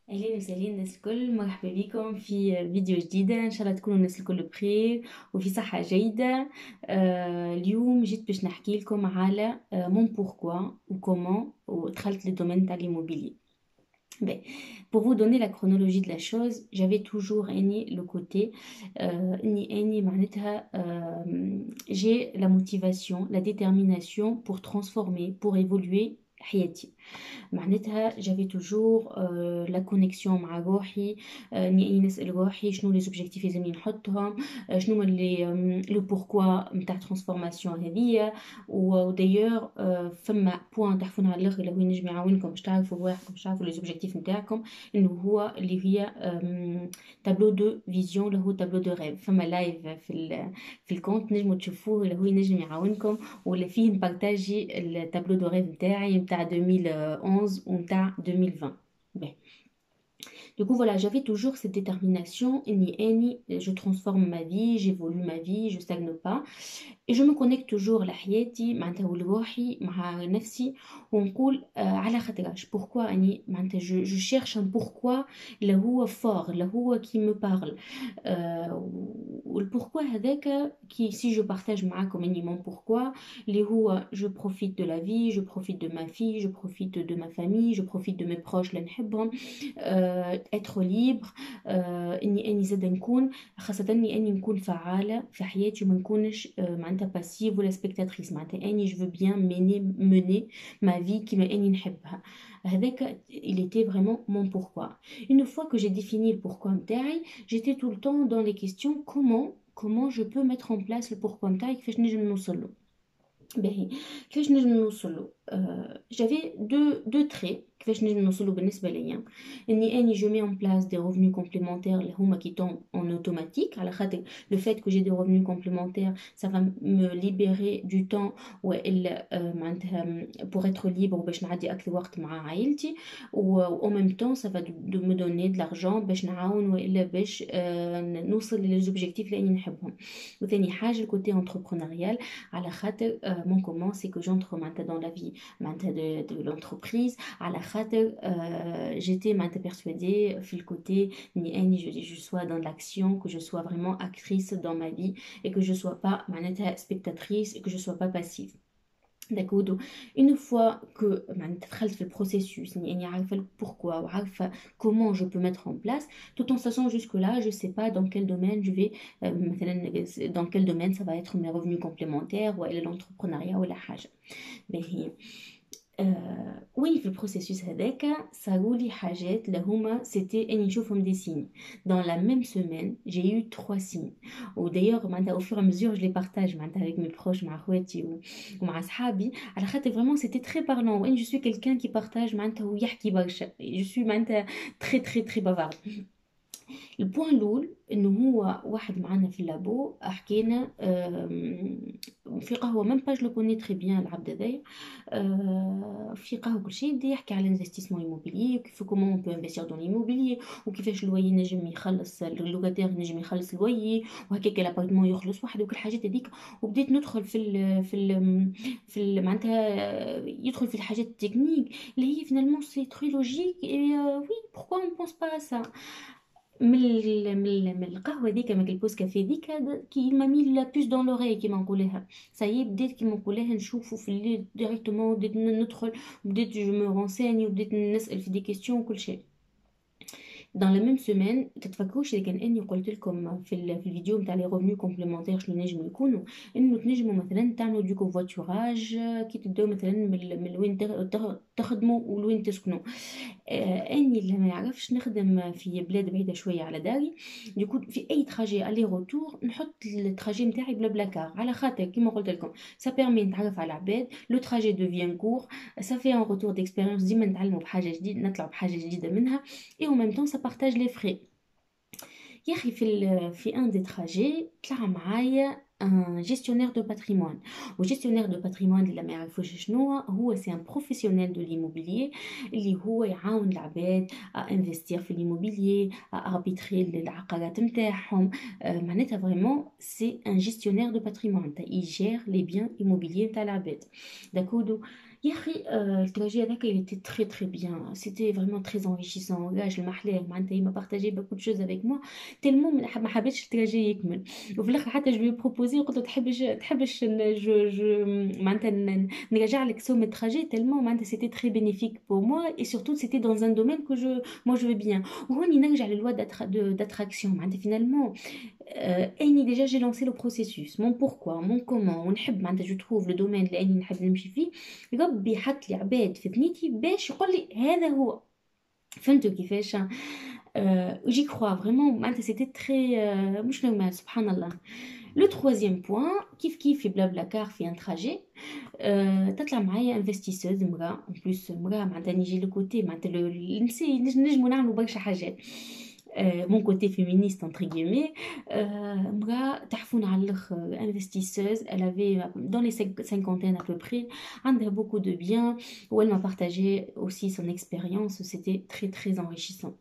اهلا وسهلا الناس الكل، مرحبا بكم في فيديو جديدة. ان شاء الله تكونوا الناس الكل بخير وفي صحة جيدة. اليوم جيت باش نحكي لكم على مون بوركوا وكومون ودخلت للدومين تاع l'immobilier. Ben, pour vous donner la chronologie de la chose, j'avais toujours aimé le côté معناتها j'ai la motivation, la détermination pour transformer, pour évoluer حياتي. معناتها جافي توجور لا كونيكسيون مع روحي، اني اني نسال روحي شنو لي زوبجيكتيف لازمني نحطهم، شنو لي لو بوركوا نتاع ترانسفورماسيون هذيا. ودايوغ فما بوان تحفون على الاخر اللي هو ينجم يعاونكم باش تعرفوا رواحكم، باش تعرفوا لي زوبجيكتيف نتاعكم، انه هو اللي هي تابلو دو فيزيون اللي هو تابلو دو ريف. فما لايف في الكونت نجموا تشوفوه اللي هو ينجم يعاونكم، ولا فيه نبارتاجي التابلو دو ريف نتاعي نتاع 2011 ou نتاع 2020. Ben. Du coup, voilà, j'avais toujours cette détermination, je transforme ma vie, j'évolue ma vie, je stagne pas. Et je me connecte toujours لحياتي معناتها ولروحي مع نفسي، ونقول على خاطرش pourquoi اني معناتها je cherche un pourquoi اللي هو fort، اللي هو qui me parle. والبوركوا هذاك qui si je partage معاكم اني mon pourquoi اللي هو je profite de la vie, je profite de ma fille, je profite de ma famille, je profite de mes proches اللي نحبهم. être libre. اني زاد نكون خاصة اني نكون فعالة في حياتي وما نكونش معناتها باسيف ولا سبيكتاتريس، معناتها اني جو بيان mener ma vie كيما اني نحبها. هذاك il était vraiment mon pourquoi. Une fois que j'ai défini le pourquoi نتاعي، j'étais tout le temps dans les questions comment je peux mettre en place le pourquoi نتاعي، كيفاش نجم نوصله. باهي كيفاش نجم نوصلو؟ جافي دو تري كيفاش نجم نوصلو بالنسبه ليا، اني جو مي اون بلاس دي revenus complémentaires اللي هما كي توم en automatique، على خاطر لو فات كو جي دي revenus complémentaires ça va me libérer du temps والا معناتها pour être libre باش نعدي اكثر وقت مع عائلتي، و en même temps ça va me donner de l'argent باش نعاون والا باش نوصل للزوبجيكتيف اللي اني نحبهم. وثاني حاجه الكوتي entrepreneurial، على خاطر mon comment c'est que j'entre maintenant dans la vie maintenant de l'entreprise على خاطر j'étais maintenant persuadée في الكوتي اني je sois dans l'action, que je sois vraiment actrice dans ma vie et que je sois pas معناتها spectatrice et que je sois pas passive. D'accord. Une fois que معناتها دخلت في البروسيسوس اني عارفه pourquoi وعارفه comment je peux mettre en place, tout en sachant jusque là je sais pas dans quel domaine je vais مثلا dans quel domaine ça va être mes revenus complémentaires ou l'entrepreneuriat ولا حاجه. باهي وين في البروسيسوس هذاك صارولي حاجات اللي هما سيتي اني نشوفهم دي سين. dans la même semaine j'ai eu 3 signes. ودايوغ معناتها au fur et à mesure je les partage معناتها avec mes proches مع خواتي ومع صحابي، على خاطر vraiment c'était très parlant. وين je suis quelqu'un qui partage معناتها ويحكي برشا، je suis معناتها très très très bavarde. البوان الاول انه هو واحد معنا في اللابو حكينا في قهوه ميم با جو كوني تري بيان العبد هذايا، في قهوه كل شيء بدا يحكي على الانفستيسمون ايموبيلي وكيف كومون اون بو انفستير دون ايموبيلي، وكيفاش اللوي نجم يخلص اللوكاتير نجم يخلص اللوي، وهكاك الابارتمون يخلص واحد وكل الحاجات هذيك. وبديت ندخل معناتها يدخل في الحاجات التكنيك اللي هي فينالمون سي تري لوجيك اي وي بوركوا اون بونس با سا. من القهوه ديك من البوز كافي ديك كي مامي لا بوس دون لوغي كيما نقولها سايي، بديت كيما نقولها نشوفو في الليل ديريكتومون، بديت ندخل، بديت جو مو رونسيني وبديت نسال في دي كيستيون وكل شيء. dans la même semaine تتفكروش اللي كان اني قلت لكم في الفيديو نتاع لي ريفونو كومبليمونتير شنو نجموا يكونوا، انه تنجموا مثلا تعملوا دو كوفواتوراج كي تبداو مثلا من وين تخدموا ولوين تسكنوا. اني اللي ما يعرفش نخدم في بلاد بعيده شويه على داري، ديكو في اي تراجي الي روتور نحط التراجي نتاعي بلا بلاكار، على خاطر كيما قلت لكم سا بيرمي نتعرف على العباد، لو تراجي دوفيان كور، سا في ان روتور ديكسبيريونس، ديما نتعلموا بحاجه جديده، نطلعوا بحاجه جديده منها، et en même temps ça partage les frais. يا اخي في ان دي تراجي طلع معايا un gestionnaire de patrimoine. وgestionnaire de patrimoine اللي ما يعرفوش شنو هو سي ان بروفيسيونيل دو ليموبيليي اللي هو يعاون العباد انفستير في ليموبيليي، اربيتري العقارات نتاعهم. معناتها فريمون سي ان gestionnaire de patrimoine، يجير لي بيان ايموبيليي نتاع العباد. داكودو يا أخي التراجي هذاك il était très très bien, c'était vraiment très enrichissant. Gage المحلاه معناتها il m'a partagé beaucoup de choses avec moi tellement ما حبيتش التراجي يكمل. وفي الاخر حتى جو بروبوزي قلت له تحبش معناتها نرجع لك سوم التراجي tellement معناتها c'était très bénéfique pour moi et surtout c'était dans un domaine que moi je veux bien. وهوني نرجع للوا d'attraction معناتها finalement اني déjà j'ai lancé le processus mon pourquoi mon comment ونحب معناتها je trouve le domaine اللي اني نحب نمشي فيه ربي حط لي عباد في ثنيتي باش يقول لي هذا هو. فهمتوا كيفاش؟ j'y crois vraiment معناتها c'était très مش normal سبحان الله. Le troisième point كيف في بلا كار في ان تراجي تطلع معايا انفستيسوز مرا en plus مرا معناتها نيجي لو كوتي معناتها النساء نجمو نعملوا برشا حاجات. mon côté féministe entre guillemets مرا تحفون على الاخر investisseuse, elle avait dans les cinquantaines à peu près, عندها beaucoup de biens où elle m'a partagé aussi son expérience, c'était très très enrichissant.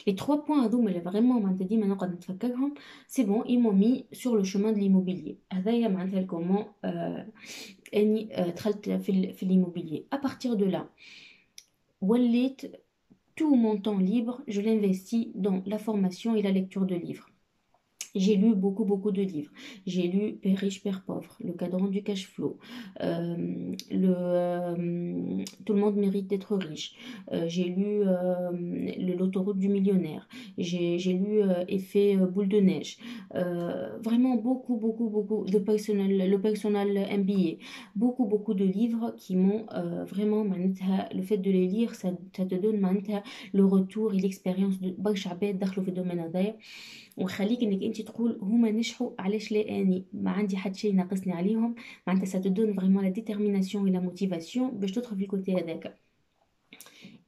Les trois points هذوما اللي vraiment معناتها ديما نقعد نتفكرهم c'est bon ils m'ont mis sur le chemin de l'immobilier. هذايا معناتها comment اني دخلت في l'immobilier. À partir de là وليت tout mon temps libre, je l'investis dans la formation et la lecture de livres. J'ai lu beaucoup de livres. J'ai lu Père riche, Père pauvre, Le cadran du cash flow, Tout le monde mérite d'être riche. J'ai lu L'autoroute du millionnaire. J'ai lu Effet boule de neige. Vraiment beaucoup. Le personal MBA. Beaucoup de livres qui m'ont vraiment, le fait de les lire, ça te donne le retour et l'expérience de برشا عباد دخلوا في الدومين هذايا وخليك انك انت تقول هما نجحوا علاش لا اني ما عندي حد شيء ناقصني عليهم معناتها ça te donne vraiment la détermination et la motivation باش تدخل في الكوتي هذاك.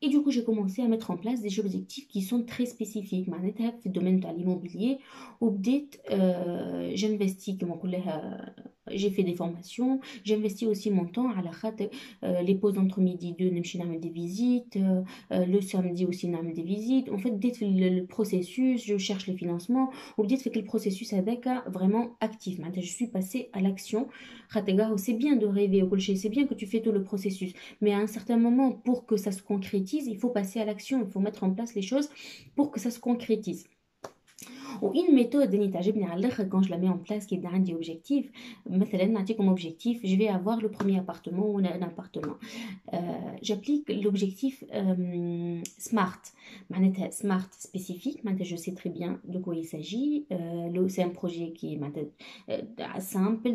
Et du coup, j'ai commencé à mettre en place des objectifs qui sont très spécifiques. معناتها في الدومين تاع l'immobilier وبديت j'investis كما نقولها j'ai fait des formations, j'investis aussi mon temps على خاطر les pauses entre midi 2 نمشي نعمل des visites, le samedi aussi نعمل des visites. En fait, بديت في le processus, je cherche les financements وبديت في البروسيسوس هذاك vraiment actif. معناتها je suis passée à l'action. خاطر c'est bien de rêver وكل شيء, c'est bien que tu fais tout le processus, mais à un certain moment pour que ça se concrétise, il faut passer à l'action, il faut mettre en place les choses pour que ça se concrétise. وإن méthode اللي تعجبني على الآخر quand je la mets en place كي يبدا عندي objectif, مثلا نعطيكم objectif, je vais avoir le premier appartement ou un appartement. J'applique l'objectif SMART. معناتها SMART spécifique, معناتها je sais très bien de quoi il s'agit. C'est un projet qui est simple,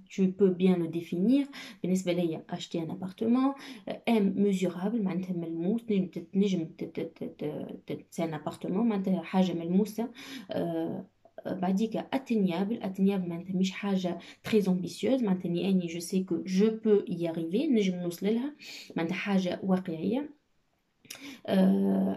tu peux bien le définir. بالنسبة ليا acheter un appartement. M mesurable, معناتها ملموس, نجم c'est un appartement, معناتها حاجة ملموسة. بعديك atteignable معناتها مش حاجة très ambitieuse, معناتها اني je sais que je peux y arriver, نجم نوصل لها, معناتها حاجة واقعية.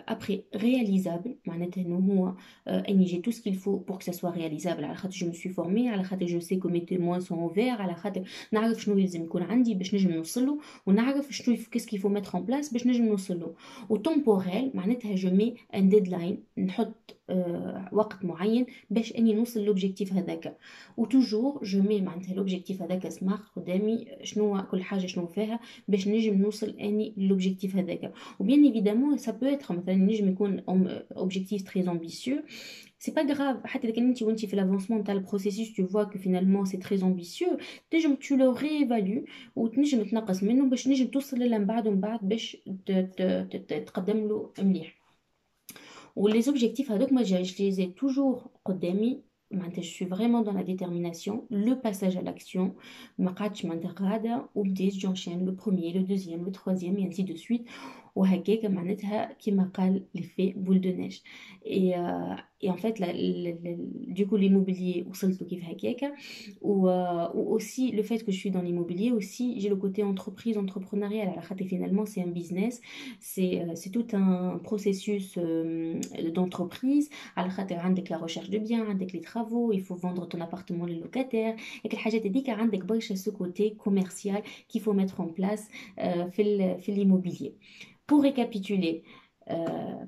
Après réalisable, معناتها انه هو اني j'ai tout ce qu'il faut pour que ça soit réalisable, على خاطر je me suis formée, على خاطر je sais que mes témoins sont ouverts, على خاطر نعرف شنو يلزم يكون عندي باش نجم نوصله, ونعرف شنو qu'est-ce qu'il faut mettre en place باش نجم نوصله. وtemporel معناتها je mets un deadline, نحط وقت معين باش اني نوصل لوبجيكتيف هذاك. وتوجور جو مي معناتها لوبجيكتيف هذاك سمارت قدامي شنو كل حاجه شنو فيها باش نجم نوصل اني لوبجيكتيف هذاك. وبيان ايفيدامون سا بو اتر مثلا نجم يكون اوبجيكتيف تري امبيسيو, c'est pas grave. حتى اذا كنتي وانتي في l'avancement تاع البروسيسوس tu vois que finalement c'est très ambitieux, تنجم tu le réévalues وتنجم تنقص منه باش نجم توصل لله من بعد باش تقدم له مليح. les objectifs هذوك ما je les ai toujours قدامي, معناتها je suis vraiment dans la détermination, le passage à l'action. ما قعدتش معناتها قاعده وبديت j'enchaîne le premier, le deuxième, le troisième et ainsi de suite. وهكاك معناتها كما قال l'effet boule de neige. Et en fait du coup l'immobilier وصلت له كيف هكاك. ou aussi le fait que je suis dans l'immobilier aussi, j'ai le côté entrepreneurial, على خاطر finalement c'est un business, c'est tout un processus d'entreprise. على خاطر عندك la recherche de biens, عندك les travaux, il faut vendre ton appartement les locataires, et الحاجات هذيك عندك برشا ce côté commercial qu'il faut mettre en place في l'immobilier. Pour récapituler,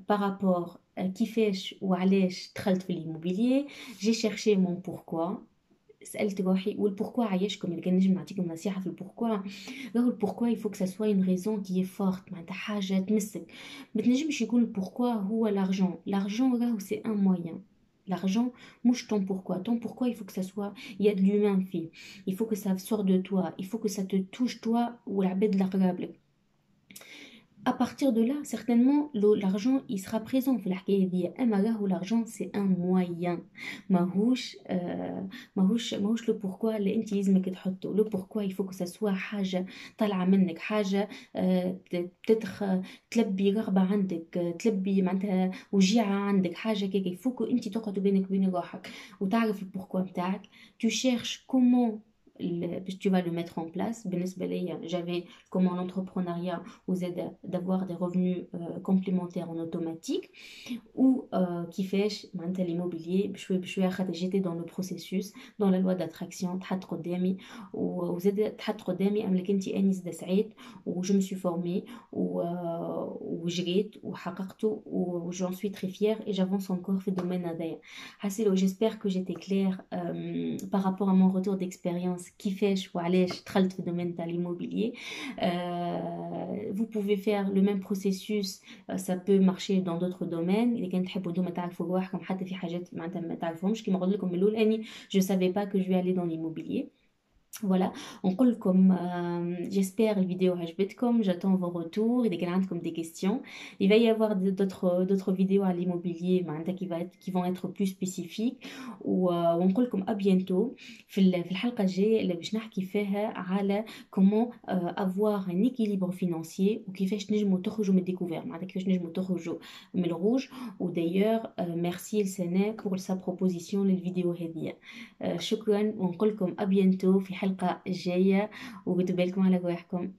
par rapport à كيفاش وعلاش دخلت في l'immobilier, j'ai cherché mon pourquoi, سألت روحي والبوركوا عايشكم اللي كان نجم نعطيكم نصيحة في البوركوا. راهو البوركوا يفو que ça soit une raison qui est forte معناتها حاجة تمسك. ما تنجمش يكون البوركوا هو l'argent راهو c'est un moyen. L'argent, mouche ton pourquoi. Ton pourquoi, il faut que ça soit, il y a de l'humain, fille. Il faut que ça sorte de toi. Il faut que ça te touche, toi, ou la bête de la. À partir de là, certainement, l'argent, il sera présent في الحكاية دي. أما راهو l'argent, c'est un moyen. ماهوش le pourquoi اللي انت لازمك تحطه. Le pourquoi, il faut que ça soit حاجة طالعة منك، حاجة تلبي رغبة عندك، تلبي معناتها وجيعة عندك، حاجة كيك. il faut que انت تقعد بينك وبين روحك وتعرف le pourquoi بتاعك. Tu cherches comment tu vas le mettre en place. بالنسبة لي j'avais comment l'entrepreneuriat vous aide d'avoir des revenus complémentaires en automatique ou كيفاش معناتها l'immobilier بشوية بشوية خاطر j'étais dans le processus dans la loi d'attraction تحط قدامي وزاد تحط قدامي أملك أنت أني زاد سعيد وجو me suis formée وجريت وحققته وجون suis très fière et j'avance encore في الدومين هذايا. حسيلو j'espère que j'étais claire par rapport à mon retour d'expérience كيفاش وعلاش دخلت في الدومين تاع l'immobilier. Vous pouvez faire le même processus, ça peut marcher dans d'autres domaines. إذا كان تحبوا انتم تعرفوا رواحكم حتى في حاجات معناتها ما تعرفوهمش كيما قلت لكم من الأول أني je savais pas que je vais aller dans l'immobilier. Voilà, نقول لكم j'espère الفيديو عجبتكم. J'attends vos retours. إذا كان عندكم des questions, il va y avoir d'autres vidéos à l'immobilier معناتها qui vont être plus spécifiques. ونقول لكم à bientôt في الحلقة الجاية اللي باش نحكي فيها على comment avoir un équilibre financier وكيفاش نجموا تخرجوا من الديكوفير معناتها كيفاش نجموا تخرجوا من الروج. ودايوغ merci لسناء pour sa proposition للفيديو هذه. شكرا ونقول لكم à bientôt في حلقة الجاية وكتبوا بالكم على رواحكم.